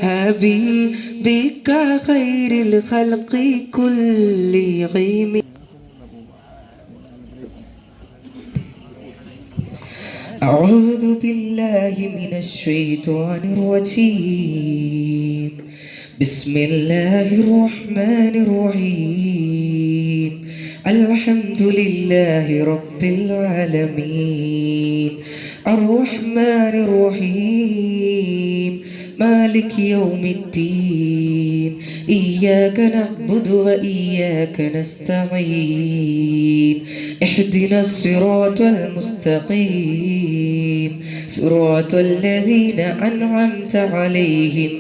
حبيبك خير الخلق كلهم. أعوذ بالله من الشيطان الرجيم. بسم الله الرحمن الرحيم. الحمد لله رب العالمين الرحمن الرحيم مالك يوم الدين إياك نعبد وإياك نستعين اهدنا الصراط المستقيم صراط الذين أنعمت عليهم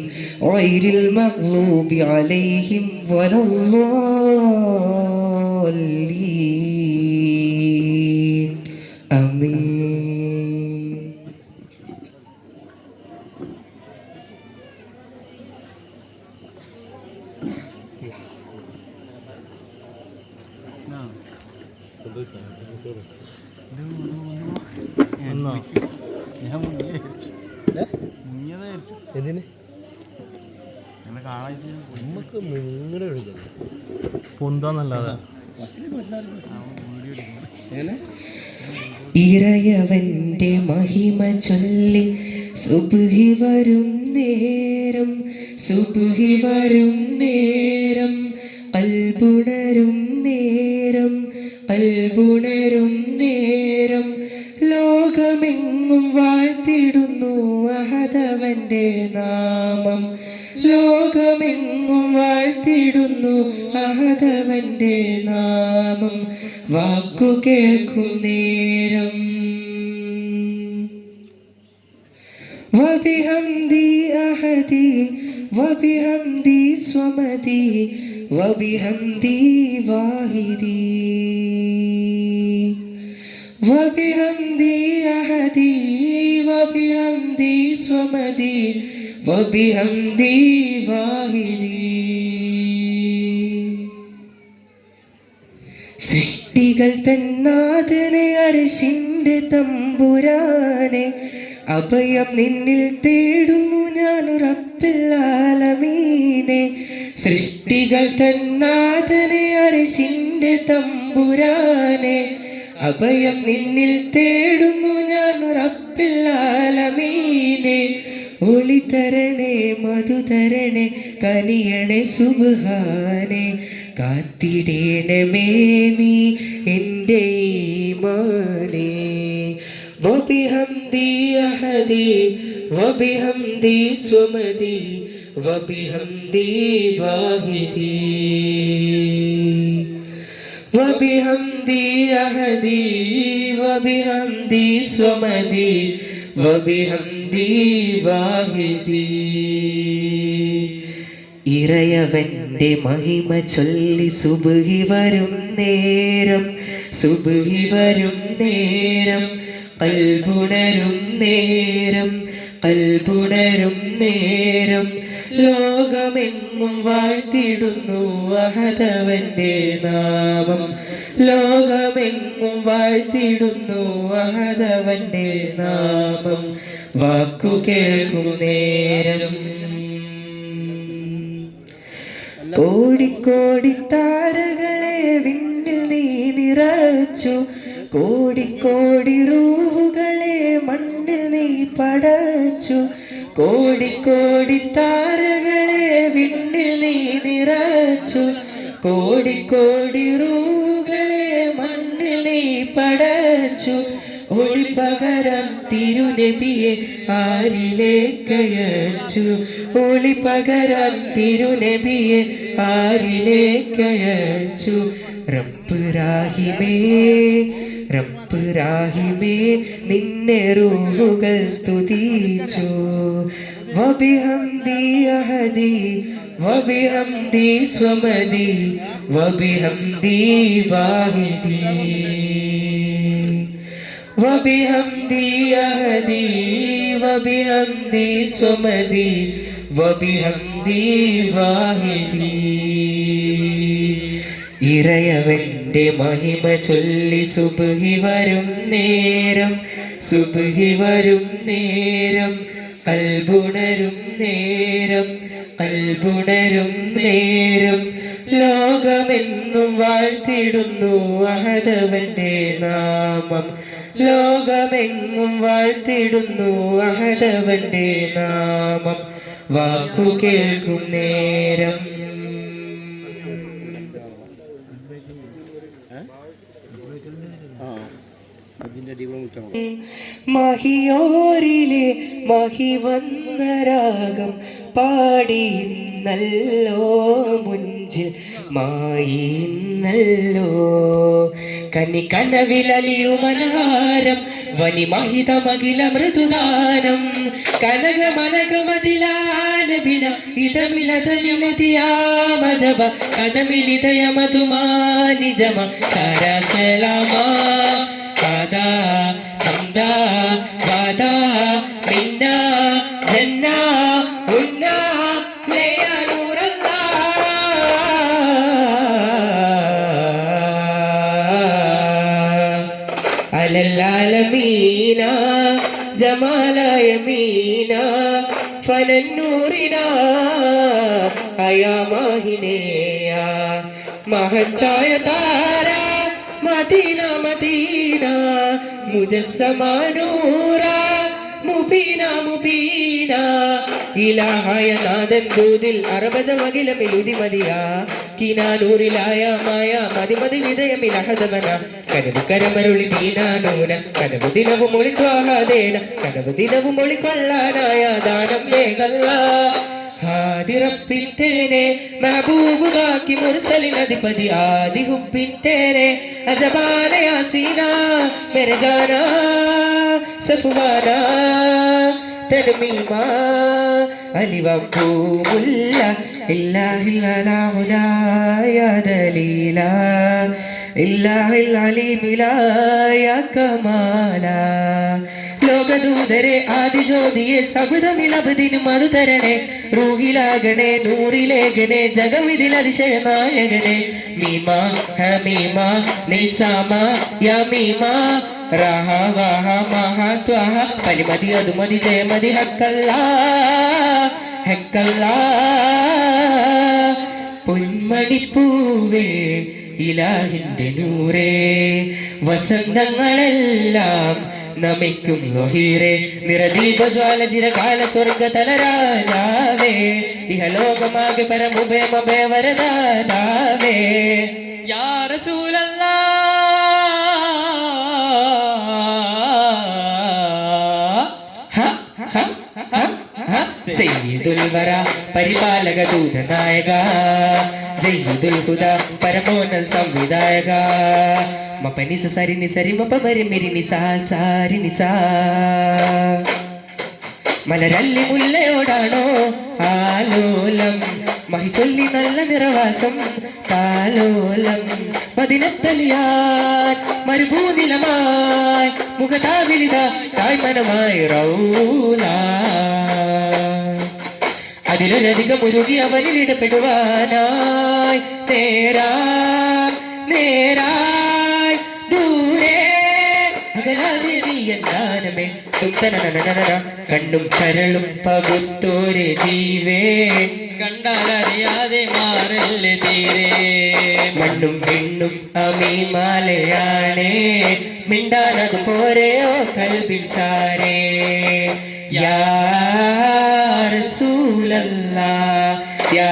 غير المغضوب عليهم ولا الضالين آمين. പൊന്താന്നല്ലാതെ ഇറയവന്റെ മഹിമ ചൊല്ലി സുബ്ഹി വരും നേരം സുബ്ഹി വരും നേരം കൽബുണരും നേരം കൽബുണരും നേരം ലോകമെങ്ങും വാഴ്ത്തിടുന്നു അഹദവന്റെ നാമം ലോകമെങ്ങും വാഴ്ത്തിടുന്നു അഹദവന്റെ നാമം വാക്കു കേൾക്കും നേരം വബിഹംദി അഹദി വബിഹംദി സ്വമദി വബിഹംദി വാഹിദി വബിഹംദി അഹദി വബിഹംദി സ്വമദി വബിഹംദി വാഹിദി. സൃഷ്ടികൾ തന്നാഥനെ അർശിന്റെ തമ്പുരാനെ അഭയം നിന്നിൽ തേടുന്നു ഞാൻ റബ്ബുൽ ആലമീനെ. സൃഷ്ടികൾ തന്നാഥനെ അർശിന്റെ തമ്പുരാനെ അഭയം നിന്നിൽ തേടുന്നു ഞാൻ റബ്ബുൽ ആലമീനെ. ഒളി തരണേ മധുതരണേ കനിയണേ സുബ്ഹാനെ കാത്തിടേണമേ നീ എൻ്റെ ഈമാനെ. വബിഹംദി അഹദി വബിഹംദി സ്വമദി വബിഹംദി വാഹിദി വബിഹംദി അഹദി വബിഹംദി സ്വമദി വബിഹംദി വാഹിദി. ഇറയവന്റെ മഹിമ ചൊല്ലി സുബ്ഹി വരും നേരം സുബ്ഹി വരും നേരം കൽബുണരും നേരം കൽബുണരും നേരം ലോകമെങ്ങും വാഴ്ത്തിടുന്നു അഹദവന്റെ നാമം ലോകമെങ്ങും വാഴ്ത്തിടുന്നു അഹദവന്റെ നാമം വാക്കു കേൾക്കും നേരം. കോടിക്കോടി താരകളെ വിണ്ണിൽ നീ നിറച്ചു കോടിക്കോടി റൂഹുകളെ മണ്ണിൽ നീ പടച്ചു കോടിക്കോടി താരകളെ വിണ്ണിൽ നീ നിറച്ചു കോടിക്കോടി റൂഹുകളെ മണ്ണിൽ നീ പടച്ചു. ഒളി പകരം തിരുനബിയെ ആരിലേക്കയച്ചു ഒളി പകരം തിരുനബിയെ ആരിലേക്കയച്ചു. റബ്ബ് റാഹിമേ റബ്ബ് റാഹിമേ നിന്നെ റൂഹുകൾ സ്തുതിച്ചു. വബിഹംദി അഹദി വബിഹംദി സ്വമദി വബിഹംദി വാഹിദി വബിഹംദി അഹദി വബിഹംദി സ്വമദി വബിഹംദി വാഹിദി. ഇറയവന്റെ മഹിമ ചൊല്ലി സുബ്ഹി വരും നേരം സുബ്ഹി വരും നേരം കൽബുണരും നേരം കൽബുണരും നേരം ലോകമെന്നും വാഴ്ത്തിടുന്നു അഹദവന്റെ നാമം ലോകമെങ്ങും വാഴ്ത്തിടുന്നു അഹദവന്റെ നാമം വാക്കു കേൾക്കും നേരം മഹിയോരിലെ മഹി വന്ന രാഗം പാടിയിന്നല്ലോ മുഞ്ചിൽ മായിന്നല്ലോ കനി കനവിലലിയു മനഹാരം വനി മഹിതമകില മൃദുദാനം കനകമനകമതിലാനബിന ഇതമിലതമിലതിയാമജബ കദമിലിതയമതുമാനിജമ സാരാസലാമാ കാദാ ഹംദാ വാദാ മിന്നാ ജന്നാ ഉന്നാ ലയാ നൂറല്ലാ അലല്ലാലമീന ജമാലയമീന ഫലന്നൂറിന അയാമാഹിനേയ മഹത്തായ താര മദീന മദീന മുജസ്സമാനൂറ മുബീന മുബീന ഇലാഹായ നാദൻ ദൂതിൽ അറബജമകിലമിലുതി മതിയ കിനാനൂറിലായ മായ മതിമതി വിദയമിലഹദവന കനവ് കരമരുളി ദീനാനൂന കനവ് ദിനവും ഒളിത്വാഹാദേന കനവ് ദിനവും ഒളിക്കൊള്ളാനായ ദാനം ഏകല്ല ഹാദിറപ്പിത്തേനെ മഹബൂബുബാക്കി മുർസലിനധിപതി ആദി ഹുബിത്തേനെ അജബാന യാസീന മേരെ ജാനാ സഫുവാന തൻമീമാ അലിവൂമുല്ല ഇല്ലാഹില്ലലാഹുലാ യാ ദലീലാ ഇല്ലാഹിൽ അലീമിലാ യാ കമാലാ ലോകദൂതരെ ആദിജ്യോതിയെ സബുദമിലബദിന് മധുതരണേ റൂഹിലാകണേ നൂറിലേഖനെ ജഗമിതിൽ അതിശയനായകനെ മീമ ഹമീമ നിസാമ യമീമ റഹ വഹ മഹ ത്വഹ പലിമതി അതുമതി ജയമതി ഹക്കല്ലാ ഹക്കല്ലാ പൊന്മണിപ്പൂവേ ഇലാഹിന്റെ നൂറേ വസന്തങ്ങളെല്ലാം നമിക്കും ലോഹീറെ നിറദീപ ജ്വാല ചിരകാല സ്വർഗ തലരാജാവേ ഇഹലോകമാകെ പരമുഭേ മഭേ വരദാതാവേ യാ റസൂലല്ലാ സയ്യിദുൽ വറ പരിപാലക ദൂതനായക ജയ്യിദുൽ ഹുദ പരമോന്നത സംവിധായക മപനി സരി നി സരി മപ മരി മിരി നി സാ സാരി നി സാ മലരല്ലി മുല്ലയോടാണോ ആലോലം മഹി ചൊല്ലി നല്ല നിറവാസം താലോലം മദിനത്തലിയാൻ മരുഭൂനിലമായി മുഖതാവിലിത തായ്മനമായി റൗല അതിലൊരധികം ഉരുകി അവനിൽ ഇടപെടുവാനായി നേരായി നേരായി ദൂരെ അകലാതെ നീ എന്താനമേ കണ്ണും കരളും പകുത്തോരെ ജീവേ കണ്ടാലറിയാതെ മാറല്ലേ തീരെ മണ്ണും പെണ്ണും അമീമാലയാണേ മിണ്ടാനത് പോരെയോ കൽബിൻ ചാരേ യാ റസൂലല്ലാ യാ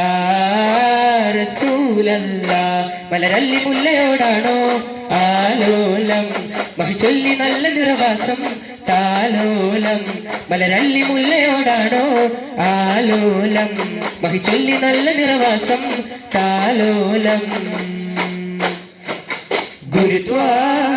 റസൂലല്ലാ മലരല്ലി മുല്ലയോടാണോ ആലോലം മഹിചൊല്ലി നല്ല നിറവാസം താലോലം മലരല്ലി മുല്ലയോടാണോ ആലോലം മഹിചൊല്ലി നല്ല നിറവാസം താലോലം ഗുരുത്വാഹ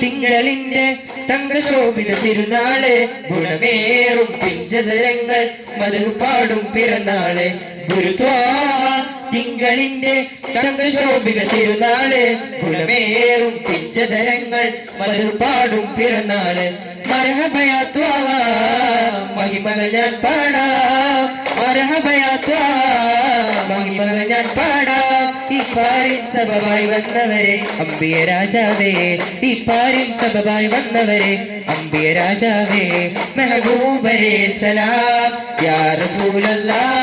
തിങ്കളിന്റെ തങ്കശോഭിത തിരുനാള് ഗുണമേറും പിഞ്ചതരങ്ങൾ മധു പാടും പിറന്നാള് ഗുരുത്വാഹ തിങ്കളിന്റെ തങ്കശോഭിത തിരുനാള് ഗുണമേറും പിഞ്ചതരങ്ങൾ മധു പാടും പിറന്നാള് മർഹബയാ ത്വാഹ മഹിമകൾ ഞാൻ പാടാം മർഹബയാ ത്വാഹ മഹിമകൾ ഞാൻ പാടാം ഈ പാരിൻ സബബായി വന്നവരെ അമ്പിയ രാജാവേ ഈ പാരിൻ സബബായി വന്നവരെ അമ്പിയ രാജാവേ മെഹബൂബരേ സലാം യാ റസൂലല്ലാഹ്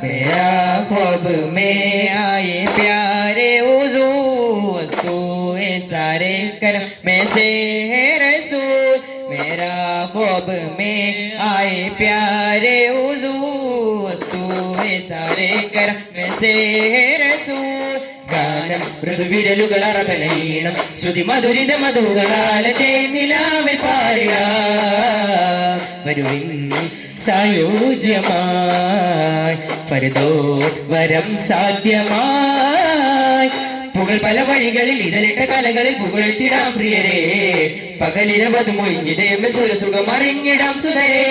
मेरा ख्वाब में आए प्यारे हुजूर तो ये सारे करम में से है रसूल मेरा ख्वाब में आए प्यारे हुजूर तो ये सारे करम में से है रसूल ഗാനം മൃദുവിരലുകൾ അറബലീണം ശ്രുതി മധുരിത മധുകളാലത്തെ നിലാവിൽ പാടിയ വരുവിൻ സായോജ്യമായി ഫർദോ വരം സാധ്യമായി പുകൾ പല വഴികളിൽ ഇതലിട്ട കലകളിൽ പുകഴ്ത്തിടാം പ്രിയരെ പകലിരവത് മൊഴിഞ്ഞിതേമ സുരസുഖം അറിഞ്ഞിടാം സുതരെ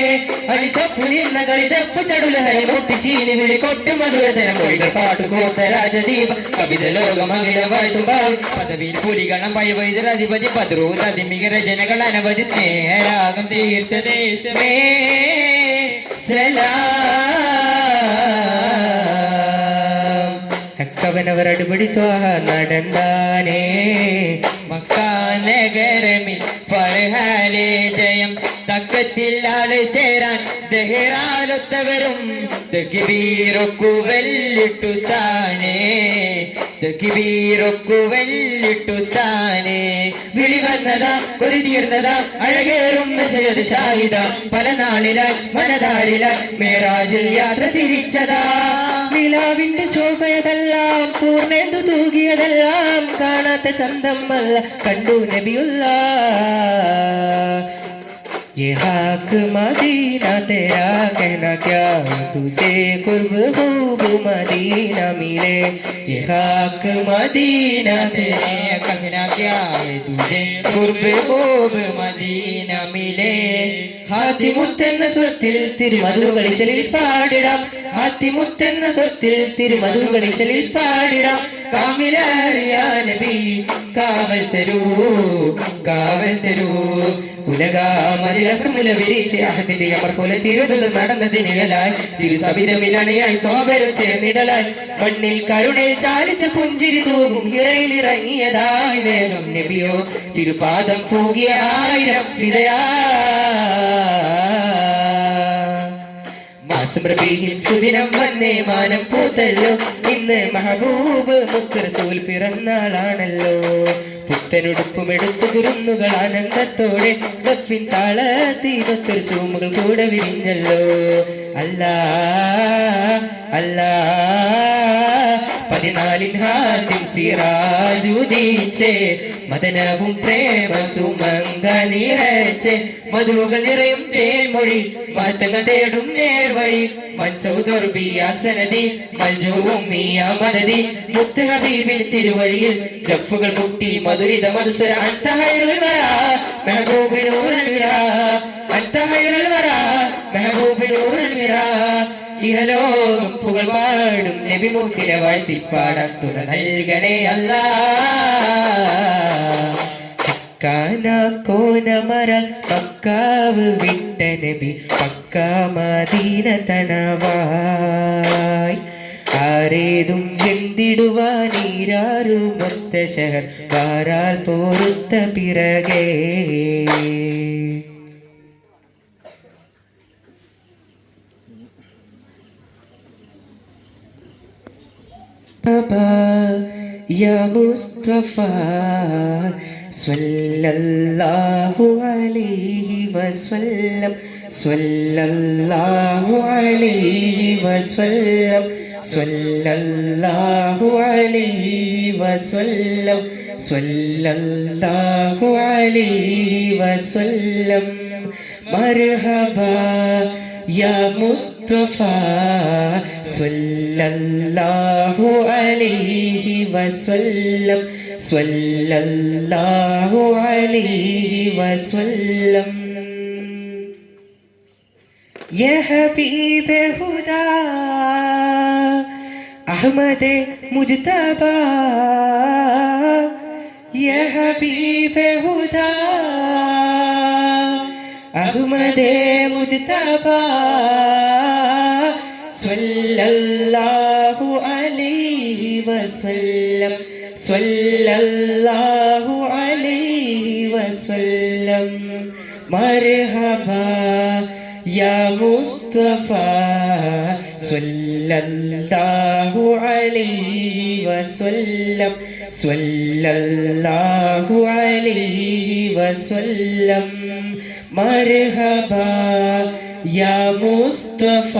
അണിസപ്പുനിന്ന കളിതപ്പ് ചടുലഹരി പൊട്ടിച്ചീനി വിളി കൊട്ടു മധുരതരം മൊഴികൾ പാട്ടുകോത്ത രാജദീപ കവിത ലോകമകില വാഴ്ത്തുമ്പോൾ പദവിയിൽ പുലിഗണം വൈവൈതരധിപതി പദ്രൂതതിമിക രചനകൾ അനവധി സ്നേഹരാഗം തീർത്ഥദേശമേ സലാം ഹക്കവനവർ അടുപടി ത്വാഹ നടന്താനേ മക്കാ നഗരമിൽ ഫർഹാലേ ജയം തക്കത്തിൽ ആള് ചേരാൻ ദഹിറാലൊത്തവരും തക്ബീറൊക്കു വെല്ലിട്ടു താനേ തക്ബീറൊക്കു വെല്ലിട്ടു താനേ വിളി വന്നതാ കൊതി തീർന്നതാ അഴകേറും നിശയത് ഷാഹിദ പല നാളിലായി മനതാരിലായി മേറാജിൽ യാത്ര തിരിച്ചതാ നിലാവിന്റെ ശോഭയതെല്ലാം പൂർണ്ണേന്തു തൂകിയതെല്ലാം കാണാത്ത ചന്തമല്ല കണ്ടു നബിയുള്ള ये हक मदीना तेरा कहना क्या तुझे कुर्ब खूब मदीना मिले ये हक मदीना तेरे कहना क्या तुझे कुर्ब खूब मदीना मिले ഹാത്തിമുത്തെന്ന സ്വത്തിൽ തിരുമധുകളിശലിൽ പാടിടാം ഹാത്തിമുത്തെന്ന സ്വത്തിൽ തിരുമധുകളിശലിൽ പാടിടാം കാമിലറിയാ നബി കാവൽ തരൂ കാവൽ തരൂ ഉലകാമതിരസമുല വിരിച്ച് അഹത്തിന്റെ അമർ പോലെ തിരുതുൽ നടന്നതിനിഴലായി തിരുസവിധമിലണയായി സോബരം ചേർന്നിടലായി മണ്ണിൽ കരുണയിൽ ചാലിച്ച പുഞ്ചിരി തൂകും ഇറയിലിറങ്ങിയതായി വേഗം നബിയോ തിരുപാദം പൂകിയ ആയിരം ഫിദയാ മാസം റബീഹിൻ സുദിനം വന്നേ മാനം പൂത്തല്ലോ ഇന്ന് മഹബൂബ് മുത്ത് റസൂൽ പിറന്നാളാണല്ലോ പുത്തനുടുപ്പും എടുത്തു കുരുന്നുകൾ ആനന്ദത്തോടെ ദഫിൻ താളത്തിനൊത്തൊരു സൂമുകൾ കൂടെ വിരിഞ്ഞല്ലോ അല്ലാ അല്ലാ 14 ഹാത്തിം സിറാജുദീച്ചേ മദനവും പ്രേമ സുമംഗ നിറച്ചേ മധുകൾ നിറയും തേൻമൊഴി മാറ്റങ്ങൾ തേടും നേർവഴി മൻസൗദർബിയാസനദി മൽജൂവും മിയ മദദി മുത്ത് ഹബീബിൻ തിരുവഴിയിൽ ഗഫുകൾ മുട്ടി മധുരിത മധുസ്വര അൻത ഖൈറുൽ വറാ മെഹബൂബ് നൂറുൽ വിറാ അൻത ഖൈറുൽ വറാ മെഹബൂബ് നൂറുൽ വിറാ ഇഹലോകം പുകൾ പാടും നബി മുത്തിനെ വാഴ്ത്തിപ്പാടാൻ തുണ നൽകണേ അല്ലാ കോനമരാൽ മക്കാവ് വിട്ട നബി പക്കാ മദീന തണവായി ആരേതും എന്തിടുവാനീരാറുമൊത്ത ശഹർ വാരാൽ പോരുത്ത പിറകേ या मुस्तफा सल्लल्लाहु अलैहि वसल्लम सल्लल्लाहु अलैहि वसल्लम सल्लल्लाहु अलैहि वसल्लम सल्लल्लाहु अलैहि वसल्लम मरहबा या मुस्तफा सल्लल्लाहु अलैहि वसल्लम सल्लल्लाहु अलैहि वसल्लम या हबीब खुदा अहमद मुजतबा या हबीब खुदा अहमद मुजतबा सल्लल्लाहु अलैहि വസല്ലം സ്വല്ലല്ലാഹു അലൈഹി വസല്ലം മർഹബ യാ മുസ്തഫ സ്വല്ലല്ലാഹു അലൈഹി വസല്ലം സ്വല്ലല്ലാഹു അലൈഹി വസല്ലം മർഹബ യാ മുസ്തഫ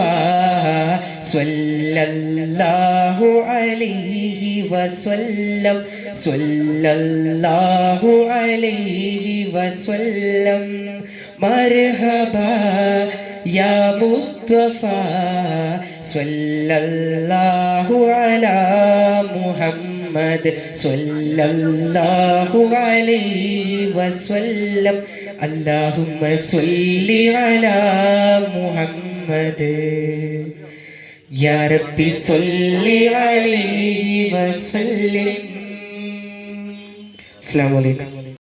സ്വല്ലല്ലാഹു അലൈഹി വസല്ലം സ്വല്ലല്ലാഹു അലൈഹി വസല്ലം മർഹബ യാ മുസ്തഫ സ്വല്ലല്ലാഹു അലാ മുഹമ്മദ് സ്വല്ലല്ലാഹു അലൈഹി വസല്ലം അല്ലാഹുമ്മ സ്വല്ലി അലാ മുഹമ്മദ് യാ റബ്ബി സ്വല്ലി അലൈഹി വസല്ലം. അസ്സലാമു അലൈക്കും.